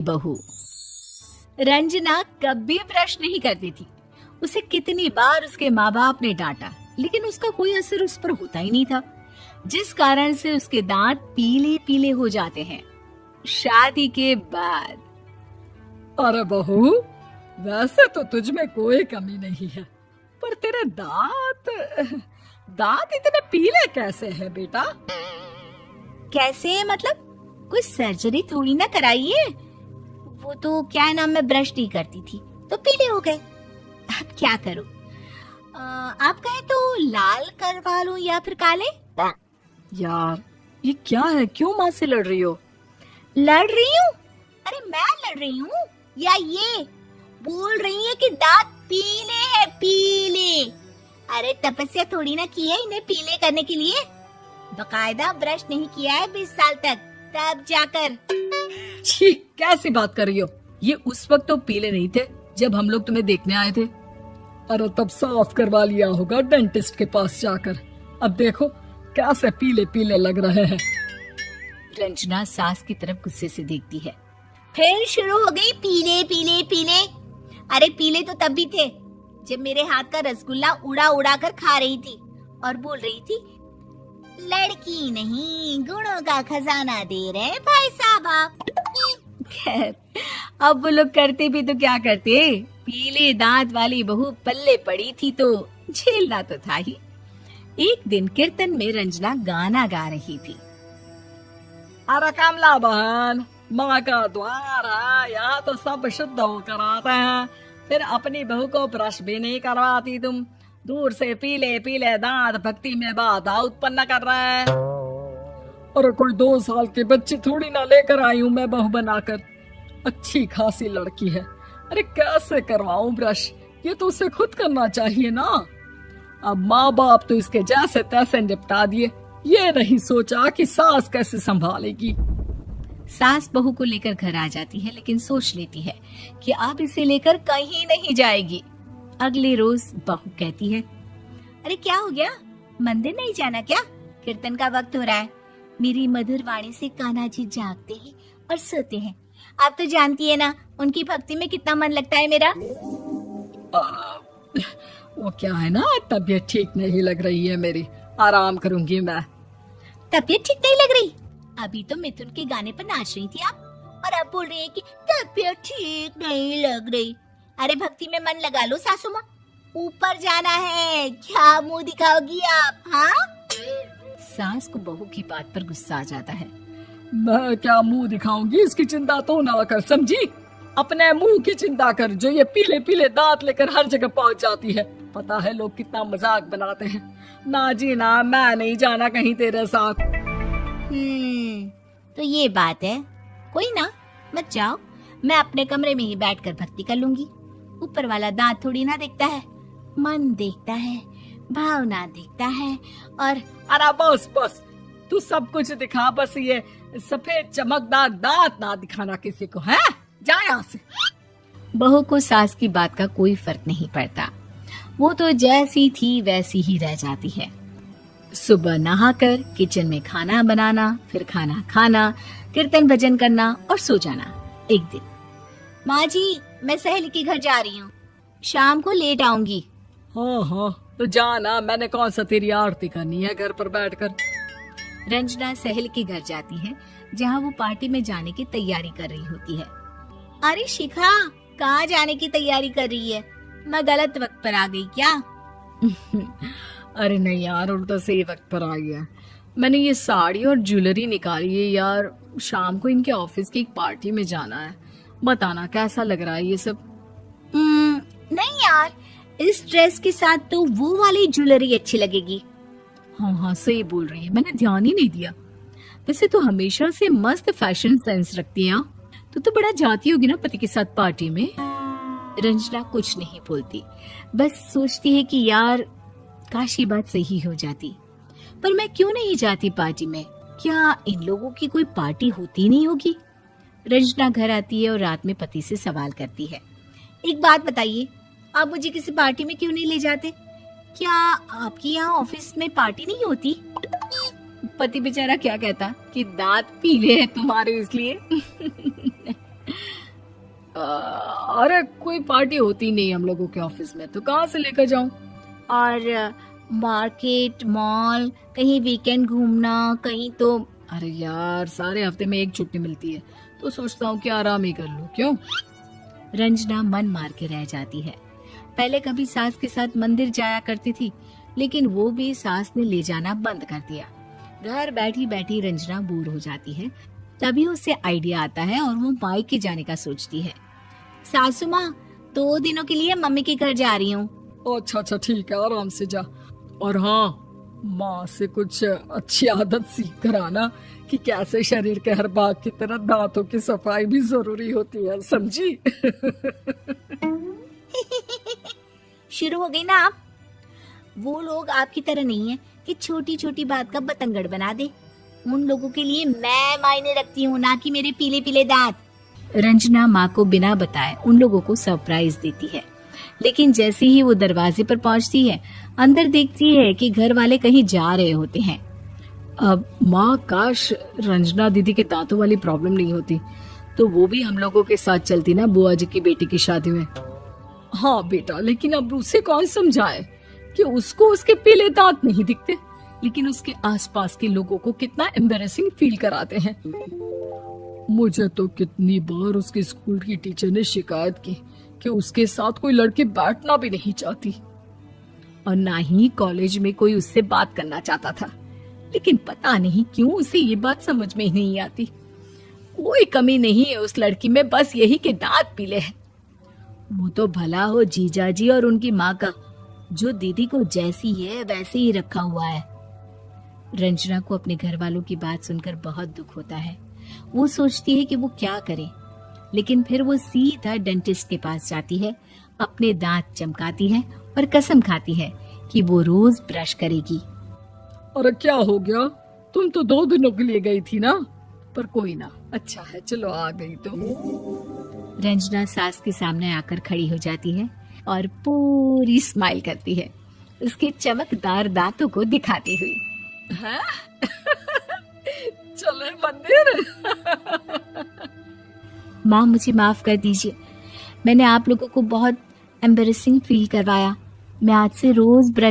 बहू रंजना कभी ब्रश नहीं करती थी। उसे कितनी बार उसके माँ बाप ने डांटा, लेकिन उसका कोई असर उस पर होता ही नहीं था, जिस कारण से उसके दांत पीले पीले हो जाते हैं। शादी के बाद अरे बहू, वैसे तो तुझ में कोई कमी नहीं है, पर तेरे दांत इतने पीले कैसे हैं बेटा? कैसे मतलब? कोई सर्जरी थोड़ी ना कराई है। वो तो क्या नाम, मैं ब्रश नहीं करती थी तो पीले हो गए। अब क्या करूं? आप कहें तो लाल करवा लूं या फिर काले? यार ये क्या है, क्यों माँ से लड़ रही हो? लड़ रही हूँ? अरे मैं लड़ रही हूँ या ये बोल रही है कि दांत पीले हैं, पीले। अरे तपस्या थोड़ी ना की है इन्हें पीले करने के लिए। बकायदा ब्रश नहीं किया है 20 साल तक, तब जाकर। छी, कैसी बात कर रही हो? ये उस वक्त तो पीले नहीं थे जब हम लोग तुम्हें देखने आए थे। अरे तब साफ करवा लिया होगा डेंटिस्ट के पास जाकर। अब देखो कैसे पीले पीले लग रहे हैं। रंजना सास की तरफ गुस्से से देखती है। फिर शुरू हो गई पीले पीले पीले। अरे पीले तो तब भी थे जब मेरे हाथ का रसगुल्ला उड़ा उड़ा कर खा रही थी और बोल रही थी, लड़की नहीं गुणों का खजाना दे रहे भाई साहब आप। खैर, अब वो लोग करते भी तो क्या करते, पीले दांत वाली बहू पल्ले पड़ी थी तो झेलना तो था ही। एक दिन कीर्तन में रंजना गाना गा रही थी। अरे कमला बहन, माँ का द्वार है, यहाँ तो सब शुद्ध होकर आते हैं, फिर अपनी बहू को ब्रश भी नहीं करवाती तुम। दूर से पीले पीले दांत भक्ति में बाधा उत्पन्न कर रहे हैं। अरे कोई 2 साल के बच्चे थोड़ी ना लेकर आई हूँ मैं बहू बनाकर। अच्छी खासी लड़की है, अरे कैसे करवाऊं ब्रश? ये तो उसे खुद करना चाहिए ना। अब माँ बाप तो इसके जैसे तैसे निपटा दिए, ये नहीं सोचा कि सास कैसे संभालेगी। सास बहू को लेकर घर आ जाती है, लेकिन सोच लेती है कि अब इसे लेकर कहीं नहीं जाएगी। अगले रोज बहू कहती है, अरे क्या हो गया, मंदिर नहीं जाना क्या? कीर्तन का वक्त हो रहा है। मेरी मधुर वाणी से कान्हा जी जागते हैं और सोते हैं। आप तो जानती है ना उनकी भक्ति में कितना मन लगता है मेरा। वो क्या है ना, तबीयत ठीक नहीं लग रही है मेरी, आराम करूंगी मैं। तबीयत ठीक नहीं लग रही? अभी तो मिथुन के गाने पर नाच रही थी आप, और अब बोल रही है कि तबीयत ठीक नहीं लग रही। अरे भक्ति में मन लगा लो सासू माँ, ऊपर जाना है, क्या मुंह दिखाओगी आप? हाँ? सास को बहू की बात पर गुस्सा आ जाता है। मैं क्या मुंह दिखाऊंगी, इसकी चिंता तो ना कर, समझी? अपने मुंह की चिंता कर, जो ये पीले पीले दांत लेकर हर जगह पहुंच जाती है। पता है लोग कितना मजाक बनाते हैं। ना जी ना, मैं नहीं जाना कहीं तेरे साथ। तो ये बात है। कोई ना, मत जाओ, मैं अपने कमरे में ही बैठकर भक्ति कर लूंगी। ऊपर वाला दांत थोड़ी ना देखता है, मन देखता है, भावना देखता है। और अरे बस बस, तू सब कुछ दिखा, बस ये सफेद चमकदार दांत ना दिखाना किसी को, है? जा यहाँ से। बहू को सास की बात का कोई फर्क नहीं पड़ता, वो तो जैसी थी वैसी ही रह जाती है। सुबह नहाकर किचन में खाना बनाना, फिर खाना खाना, कीर्तन भजन करना और सो जाना। एक दिन, माँ जी मैं सहेली के घर जा रही हूँ, शाम को लेट आऊंगी। हाँ हाँ तो जाना, मैंने कौन सा तेरी आरती करनी है घर पर बैठकर। रंजना सहेली के घर जाती है, जहाँ वो पार्टी में जाने की तैयारी कर रही होती है। अरे शिखा, कहाँ जाने की तैयारी कर रही है? मैं गलत वक्त पर आ गई क्या? अरे नहीं यार, उल्टा सही वक्त पर आ गया। मैंने ये साड़ी और ज्वेलरी निकाली है यार, शाम को इनके ऑफिस की एक पार्टी में जाना है। बताना कैसा लग रहा है ये सब? नहीं यार, इस ड्रेस के साथ तो वो वाली ज्वेलरी अच्छी लगेगी। हाँ हाँ सही बोल रही है, मैंने ध्यान ही नहीं दिया। वैसे तो हमेशा से मस्त फैशन सेंस रखती है। तो बड़ा जाती होगी ना पति के साथ पार्टी में। रंजना कुछ नहीं बोलती, बस सोचती है कि यार काश ये बात सही हो जाती, पर मैं क्यों नहीं जाती पार्टी में? क्या इन लोगों की कोई पार्टी होती नहीं होगी? रंजना घर आती है और रात में पति से सवाल करती है, एक बात बताइए, आप मुझे किसी पार्टी में क्यों नहीं ले जाते? क्या आपकी यहाँ ऑफिस में पार्टी नहीं होती? पति बेचारा क्या कहता कि दांत पीले हैं तुम्हारे इसलिए। अरे कोई पार्टी होती नहीं हम लोगों के ऑफिस में, तो कहाँ से लेकर जाऊं? और मार्केट, मॉल, कहीं वीकेंड घूमना, कहीं तो। अरे यार, सारे हफ्ते में एक छुट्टी मिलती है, तो सोचता हूँ कि आराम ही कर लूं। क्यों? रंजना मन मार के रह जाती है। पहले कभी सास के साथ मंदिर जाया करती थी, लेकिन वो भी सास ने ले जाना बंद कर दिया। घर बैठी बैठी रंजना बोर हो जाती है। तभी उसे आइडिया आता है और वो मायके जाने का सोचती है। सासू माँ, 2 दिनों के लिए मम्मी के घर जा रही हूँ। अच्छा अच्छा, ठीक है, आराम से जा। और हाँ, माँ से कुछ अच्छी आदत सीख कर आना कि कैसे शरीर के हर भाग की तरह दांतों की सफाई भी जरूरी होती है, समझी? शुरू हो गई ना आप। वो लोग आपकी तरह नहीं है कि छोटी छोटी बात का बतंगड़ बना दे। उन लोगों के लिए मैं मायने रखती हूँ, ना कि मेरे पीले पीले दांत। रंजना माँ को बिना बताए उन लोगों को सरप्राइज देती है, लेकिन जैसे ही वो दरवाजे पर पहुंचती है, अंदर देखती है कि घर वाले कहीं जा रहे होते हैं। अब माँ, काश रंजना दीदी के दांतों वाली प्रॉब्लम नहीं होती, तो वो भी हम लोगों के साथ चलती ना बुआ जी की बेटी की शादी में। हाँ बेटा, लेकिन अब उसे कौन समझाए कि उसको उसके पीले दांत नहीं दिखते, लेकिन उसके आसपास के लोगों को कितना एम्बैरेसिंग फील कराते हैं। मुझे तो कितनी बार उसके स्कूल की टीचर ने शिकायत की कि उसके साथ कोई लड़की बैठना भी नहीं चाहती, और ना ही कॉलेज में कोई उससे बात करना चाहता था। लेकिन पता नहीं क्यों उसे ये बात समझ में ही नहीं आती। कोई कमी नहीं है उस लड़की में, बस यही कि दांत पीले हैं। वो तो भला हो जीजा जी और उनकी माँ का, जो दीदी को जैसी है वैसे ही रखा हुआ है। रंजना को अपने घर वालों की बात सुनकर बहुत दुख होता है। वो सोचती है कि वो क्या करे, लेकिन फिर वो सीधा डेंटिस्ट के पास जाती है, अपने दांत चमकाती है और कसम खाती है कि वो रोज ब्रश करेगी। अरे क्या हो गया? तुम तो 2 दिनों के लिए गई थी ना, पर कोई ना, अच्छा है, चलो आ गई तो। रंजना सास के सामने आकर खड़ी हो जाती है और पूरी स्माइल करती है, उसके चमकदार दांतों को दिखाती हुई। हैं? चले मंदिर? माँ, मुझे माफ कर दीजिए, मैंने आप लोगों को बहुत एम्बैरेसिंग फील करवाया। मैं आज से रोज ब्रश